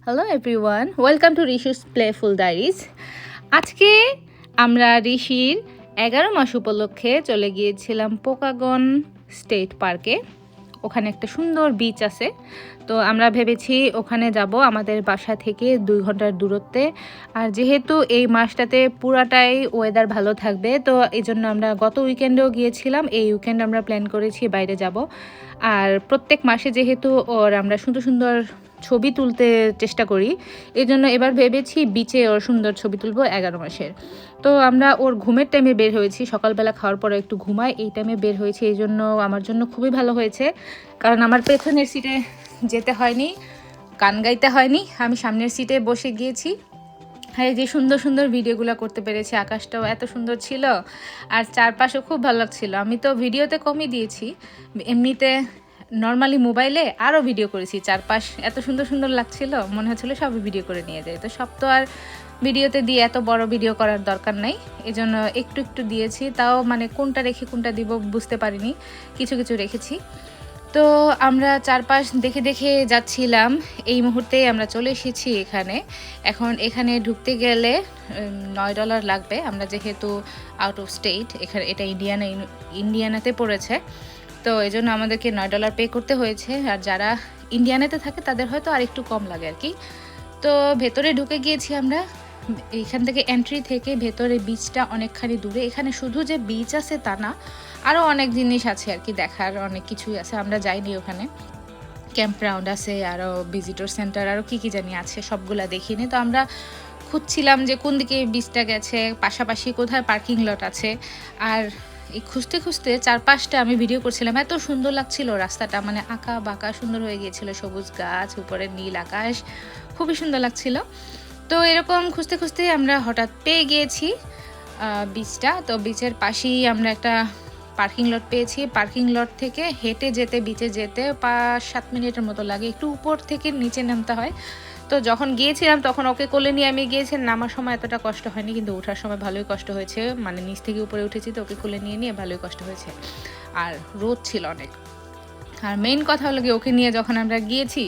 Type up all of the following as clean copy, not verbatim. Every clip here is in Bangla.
Hello everyone, welcome to Rishi's playful diaries. আজকে আমরা ঋষির 11 মাস উপলক্ষে চলে গিয়েছিলাম পোকাগন স্টেট পার্কে। ওখানে একটা সুন্দর বিচ আছে, তো আমরা ভেবেছি ওখানে যাব আমাদের বাসা থেকে 2 ঘন্টার দূরত্বে। আর যেহেতু এই মাসটাতে পুরাটাই ওয়েদার ভালো থাকবে, তো এই জন্য আমরা গত উইকেন্ডেও গিয়েছিলাম, এই উইকেন্ড আমরা প্ল্যান করেছি বাইরে যাব। আর প্রত্যেক মাসে যেহেতু আমরা সুন্দর সুন্দর ছবি তুলতে চেষ্টা করি, এই জন্য এবার ভেবেছি বিচে ওর সুন্দর ছবি তুলবো 11 মাসের। তো আমরা ওর ঘুমের টাইমে বের হয়েছি, সকালবেলা খাওয়ার পরে একটু ঘুমাই, এই টাইমে বের হয়েছি। এই জন্য আমার জন্য খুবই ভালো হয়েছে, কারণ আমার পেছনের সিটে যেতে হয়নি, গান গাইতে হয়নি, আমি সামনের সিটে বসে গিয়েছি। হ্যাঁ, যে সুন্দর সুন্দর ভিডিওগুলো করতে পেরেছি, আকাশটাও এত সুন্দর ছিল আর চারপাশেও খুব ভালো লাগছিল। আমি তো ভিডিওতে কমই দিয়েছি, এমনিতে নর্মালি মোবাইলে আরও ভিডিও করেছি। চারপাশ এত সুন্দর সুন্দর লাগছিল, মনে হচ্ছিলো সবই ভিডিও করে নিয়ে যায়। তো সব তো আর ভিডিওতে দিয়ে এত বড় ভিডিও করার দরকার নাই, এজন্য একটু একটু দিয়েছি। তাও মানে কোনটা রেখে কোনটা দিব বুঝতে পারিনি, কিছু কিছু রেখেছি। তো আমরা চারপাশ দেখে দেখে যাচ্ছিলাম। এই মুহূর্তে আমরা চলে এসেছি এখানে। এখন এখানে ঢুকতে গেলে $9 লাগবে। আমরা যেহেতু আউট অফ স্টেট, এখানে এটা ইন্ডিয়ানাতে পড়েছে, তো এই জন্য আমাদেরকে $9 পে করতে হয়েছে। আর যারা ইন্ডিয়ানাতে থাকে তাদের হয়তো আর একটু কম লাগে আর কি। তো ভেতরে ঢুকে গিয়েছি আমরা। এইখান থেকে এন্ট্রি থেকে ভেতরে বিচটা অনেকখানি দূরে। এখানে শুধু যে বিচ আছে তা না, আরও অনেক জিনিস আছে আর কি, দেখার অনেক কিছুই আছে। আমরা যাইনি ওখানে, ক্যাম্প গ্রাউন্ড আছে, আরও ভিজিটর সেন্টার, আরও কী কী জানি আছে, সবগুলা দেখিনি। তো আমরা খুঁজছিলাম যে কোন দিকে বিচটা গেছে, পাশাপাশি কোথায় পার্কিং লট আছে। আর এই খুঁজতে খুঁজতে চারপাশটা আমি ভিডিও করছিলাম, এত সুন্দর লাগছিল রাস্তাটা, মানে আঁকা বাঁকা সুন্দর হয়ে গিয়েছিল, সবুজ গাছ, উপরে নীল আকাশ, খুবই সুন্দর লাগছিল। তো এরকম খুঁজতে খুঁজতে আমরা হঠাৎ পেয়ে গিয়েছি বিচটা। তো বিচের পাশেই আমরা একটা পার্কিং লট পেয়েছি। পার্কিং লট থেকে হেঁটে যেতে, বিচে যেতে 5-7 মিনিটের মতো লাগে, একটু উপর থেকে নিচে নামতে হয়। তো যখন গিয়েছিলাম তখন ওকে কোলে নিয়ে আমি গিয়েছি, নামার সময় এতটা কষ্ট হয়নি, কিন্তু ওঠার সময় ভালোই কষ্ট হয়েছে। মানে নিচ থেকে উপরে উঠেছি, তো ওকে কোলে নিয়ে ভালোই কষ্ট হয়েছে। আর রোদ ছিল অনেক। আর মেইন কথা হলো কি, ওকে নিয়ে যখন আমরা গিয়েছি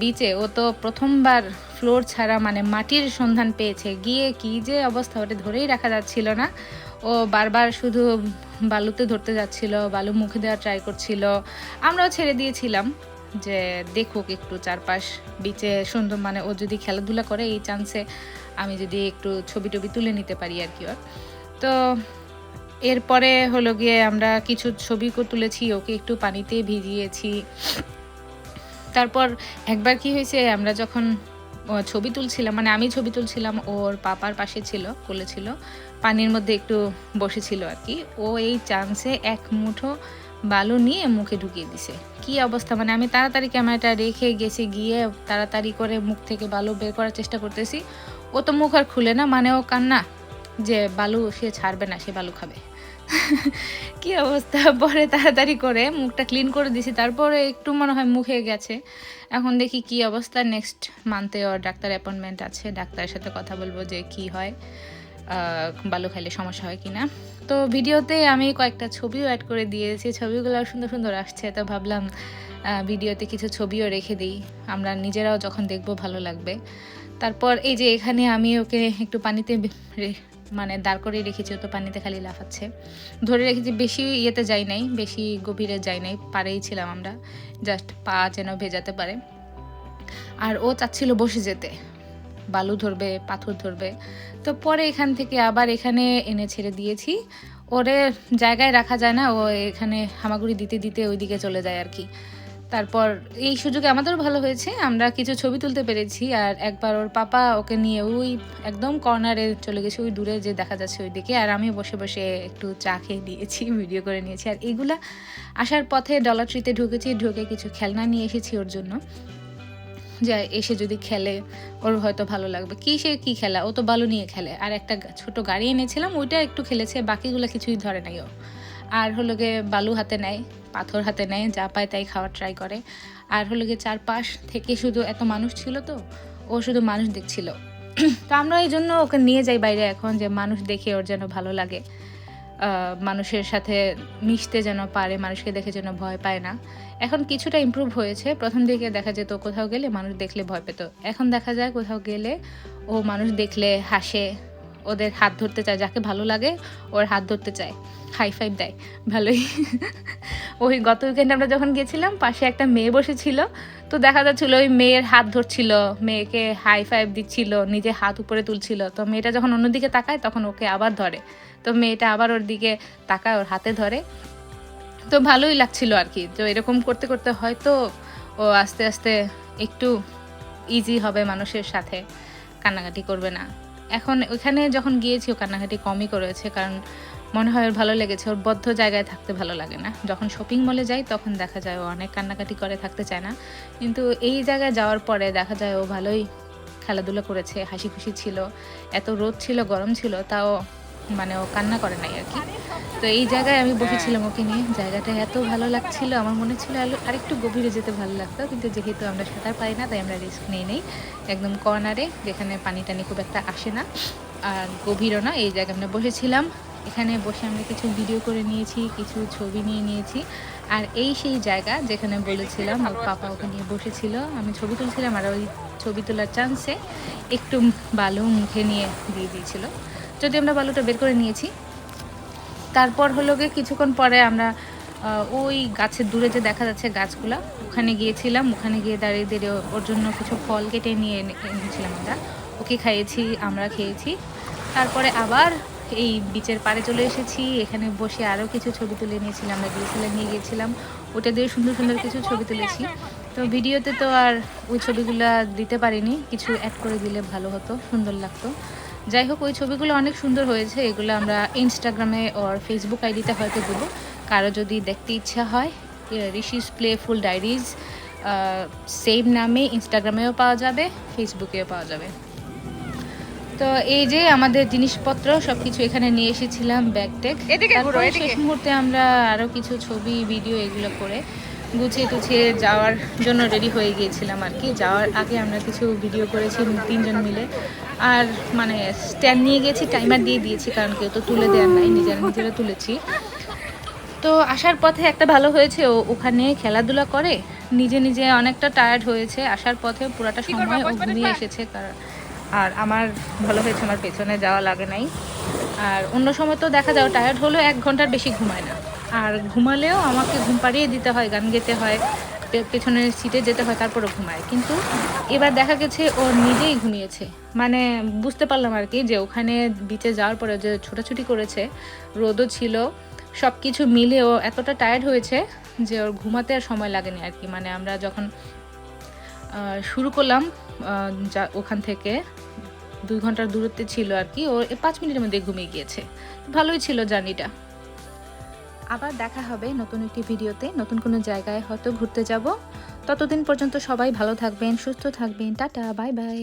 বিচে, ও তো প্রথমবার ফ্লোর ছাড়া মানে মাটির সন্ধান পেয়েছে। গিয়ে কি যে অবস্থা, ওটা ধরেই রাখা যাচ্ছিল না। ও বারবার শুধু বালুতে ধরতে যাচ্ছিল, বালু মুখে দেওয়ার ট্রাই করছিল। আমরাও ছেড়ে দিয়েছিলাম যে দেখুক একটু চারপাশ, বিচে সুন্দর, মানে ও যদি খেলাধুলা করে এই চান্সে আমি যদি একটু ছবি টবি তুলে নিতে পারি আর কি। ওর তো এরপরে হলো গিয়ে আমরা কিছু ছবি তুলেছি, ওকে একটু পানিতে ভিজিয়েছি। তারপর একবার কি হয়েছে, আমরা যখন ছবি তুলছিলাম, মানে আমি ছবি তুলছিলাম, ওর পাপার পাশে ছিল, কোলে ছিল, পানির মধ্যে একটু বসেছিল আর কি। ও এই চান্সে এক মুঠো বালু নিয়ে মুখে ঢুকিয়ে দিছে। কি অবস্থা, মানে আমি তাড়াতাড়ি ক্যামেরাটা রেখে গেছি, গিয়ে তাড়াতাড়ি করে মুখ থেকে বালু বের করার চেষ্টা করতেছি। ও তো মুখ আর খুলে না, মানে ও কান্না যে বালু সে ছাড়বে না, সে বালু খাবে। কি অবস্থা। পরে তাড়াতাড়ি করে মুখটা ক্লিন করে দিছি, তারপরে একটু মনে হয় মুখে গেছে। এখন দেখি কি অবস্থা। নেক্সট মান্থে ওর ডাক্তার অ্যাপয়েন্টমেন্ট আছে, ডাক্তারের সাথে কথা বলবো যে কি হয়, বালু খাইলে সমস্যা হয় কিনা। তো ভিডিওতে আমি কয়েকটা ছবিও অ্যাড করে দিয়েছি, ছবিগুলো সুন্দর সুন্দর আসছে, তো ভাবলাম ভিডিওতে কিছু ছবিও রেখে দিই, আমরা নিজেরাও যখন দেখবো ভালো লাগবে। তারপর এই যে এখানে আমি ওকে একটু পানিতে মানে দাঁড় করে রেখেছি, ও তো পানিতে খালি লাফাচ্ছে, ধরে রেখেছি। বেশি ইয়েতে যাই নাই, বেশি গভীরে যাই নাই, পারেই ছিলাম আমরা, জাস্ট পা যেন ভেজাতে পারে। আর ও চাচ্ছিল বসে যেতে, বালু ধরবে, পাথর ধরবে। তো পরে এখান থেকে আবার এখানে এনে ছেড়ে দিয়েছি। ওরে জায়গায় রাখা যায় না, ও এখানে হামাগুড়ি দিতে দিতে ওইদিকে চলে যায় আর কি। তারপর এই সুযোগে আমাদেরও ভালো হয়েছে, আমরা কিছু ছবি তুলতে পেরেছি। আর একবার ওর পাপা ওকে নিয়ে ওই একদম কর্নারে চলে গেছে, ওই দূরে যে দেখা যাচ্ছে ওই দিকে, আর আমি বসে বসে একটু চা খেয়ে দিয়েছি, ভিডিও করে নিয়েছি। আর এইগুলা আসার পথে ডলার ট্রিতে ঢুকেছি, ঢুকে কিছু খেলনা নিয়ে এসেছি ওর জন্য, যে এসে যদি খেলে ওর হয়তো ভালো লাগবে। কি খেলা, ও তো বালু নিয়ে খেলে। আর একটা ছোট গাড়ি এনেছিলাম, ওইটা একটু খেলেছে, বাকিগুলো কিছুই ধরে নাই ও। আর হলো গিয়ে বালু হাতে নেয়, পাথর হাতে নেয়, যা পায় তাই খাওয়ার ট্রাই করে। আর হলো গিয়ে চারপাশ থেকে শুধু এত মানুষ ছিল, তো ও শুধু মানুষ দেখছিল। তো আমরা এই জন্য ওকে নিয়ে যাই বাইরে এখন, যে মানুষ দেখে ওর যেন ভালো লাগে। মানুষের সাথে মিশতে যেন পারে, মানুষকে দেখে যেন ভয় পায় না। এখন কিছুটা ইমপ্রুভ হয়েছে। প্রথম দিকে দেখা যেত কোথাও গেলে মানুষ দেখলে ভয় পেত, এখন দেখা যায় কোথাও গেলে ও মানুষ দেখলে হাসে, ওদের হাত ধরতে চায়, যাকে ভালো লাগে ওর হাত ধরতে চায়, হাই ফাইভ দেয়। ভালোই। ওই গত উইকেন্ডে আমরা যখন গেছিলাম, পাশে একটা মেয়ে বসেছিল, তো দেখা যাচ্ছিল ওই মেয়ের হাত ধরছিল, মেয়েকে হাই ফাইভ দিচ্ছিল, নিজে হাত উপরে তুলছিল। তো মেয়েটা যখন অন্যদিকে তাকায় তখন ওকে আবার ধরে, তো মেয়েটা আবার ওর দিকে তাকায়, ওর হাতে ধরে। তো ভালোই লাগছিল আর কি। তো এরকম করতে করতে হয়তো ও আস্তে আস্তে একটু ইজি হবে, মানুষের সাথে কান্নাকাটি করবে না। এখন ওইখানে যখন গিয়েছি ও কান্নাকাটি কমই করেছে, কারণ মনে হয় ওর ভালো লেগেছে। ওর বদ্ধ জায়গায় থাকতে ভালো লাগে না। যখন শপিং মলে যাই তখন দেখা যায় ও অনেক কান্নাকাটি করে, থাকতে চায় না। কিন্তু এই জায়গায় যাওয়ার পরে দেখা যায় ও ভালোই খেলাধুলা করেছে, হাসি খুশি ছিল। এত রোদ ছিল, গরম ছিল, তাও মানে ও কান্না করে নাই আর কি। তো এই জায়গায় আমি বসেছিলাম ওকে নিয়ে, জায়গাটা এত ভালো লাগছিল, আমার মনে ছিল আরেকটু গভীরে যেতে ভালো লাগতো, কিন্তু যেহেতু আমরা সাঁতার পারি না তাই আমরা রিস্ক নিয়ে নেই। একদম কর্নারে, যেখানে পানি টানি খুব একটা আসে না আর গভীরও না, এই জায়গায় আমরা বসেছিলাম। এখানে বসে আমরা কিছু ভিডিও করে নিয়েছি, কিছু ছবি নিয়ে নিয়েছি। আর এই সেই জায়গা যেখানে বলেছিলাম ওর পাপা ওকে নিয়ে বসেছিল, আমি ছবি তুলছিলাম, আর ওই ছবি তোলার চান্সে একটু বালু মুখে নিয়ে দিয়ে দিয়েছিল, যদি আমরা বালুটা বের করে নিয়েছি। তারপর হলো গিয়ে কিছুক্ষণ পরে আমরা ওই গাছের দূরে যে দেখা যাচ্ছে গাছগুলা, ওখানে গিয়েছিলাম। ওখানে গিয়ে দাঁড়িয়ে দাঁড়িয়ে ওর জন্য কিছু ফল কেটে নিয়ে এনেছিলাম আমরা, ওকে খাইয়েছি, আমরা খেয়েছি। তারপরে আবার এই বিচের পাড়ে চলে এসেছি, এখানে বসে আরও কিছু ছবি তুলে নিয়েছিলাম, আমরা ডিএসএলআর নিয়ে গিয়েছিলাম, ওটা দিয়ে সুন্দর সুন্দর কিছু ছবি তুলেছি। তো ভিডিওতে তো আর ওই ছবিগুলো দিতে পারিনি, কিছু অ্যাড করে দিলে ভালো হতো, সুন্দর লাগতো। যাই হোক, ওই ছবিগুলো অনেক সুন্দর হয়েছে, এগুলো আমরা ইনস্টাগ্রামে ওর ফেসবুক আইডিতে হয়তো দেবো, কারো যদি দেখতে ইচ্ছা হয়। ঋষিস প্লেফুল ডায়েরিজ সেম নামে ইনস্টাগ্রামেও পাওয়া যাবে, ফেসবুকেও পাওয়া যাবে। তো এই যে আমাদের জিনিসপত্র সব কিছু এখানে নিয়ে এসেছিলাম, ব্যাগ ট্যাগ। শেষ মুহূর্তে আমরা আরও কিছু ছবি ভিডিও এগুলো করে গুছিয়ে টুছিয়ে যাওয়ার জন্য রেডি হয়ে গিয়েছিলাম আর কি। যাওয়ার আগে আমরা কিছু ভিডিও করেছি 3জন মিলে, আর মানে স্ট্যান্ড নিয়ে গেছি, টাইমার দিয়ে দিয়েছি, কারণ কেউ তো তুলে দেওয়ার নাই, নিজেরা তুলেছি। তো আসার পথে একটা ভালো হয়েছে, ও ওখানে খেলাধুলা করে নিজে নিজে অনেকটা টায়ার্ড হয়েছে, আসার পথে পুরাটা সময় ও ঘুমিয়ে এসেছে। আর আমার ভালো হয়েছে, আমার পেছনে যাওয়া লাগে নাই। আর অন্য সময় তো দেখা যায় টায়ার্ড হলেও 1 ঘন্টার বেশি ঘুমায় না, আর ঘুমালেও আমাকে ঘুম পাড়িয়ে দিতে হয়, গান গেতে হয়, পেছনের সিটে যেতে হয়, তারপরে ঘুমায়। কিন্তু এবার দেখা গেছে ও নিজেই ঘুমিয়েছে। মানে বুঝতে পারলাম আর কি যে ওখানে বিচে যাওয়ার পরে যে ছোটাছুটি করেছে, রোদও ছিল, সব কিছু মিলে ও এতটা টায়ার্ড হয়েছে যে ওর ঘুমাতে আর সময় লাগেনি আর কি। মানে আমরা যখন শুরু করলাম, ওখান থেকে 2 ঘন্টার দূরত্বে ছিল আর কি, ও 5 মিনিটের মধ্যে ঘুমিয়ে গিয়েছে। ভালোই ছিল জার্নিটা। আবার দেখা হবে নতুন একটি ভিডিওতে, নতুন কোনো জায়গায় হয়তো ঘুরতে যাব। ততদিন পর্যন্ত সবাই ভালো থাকবেন, সুস্থ থাকবেন। Tata, bye bye.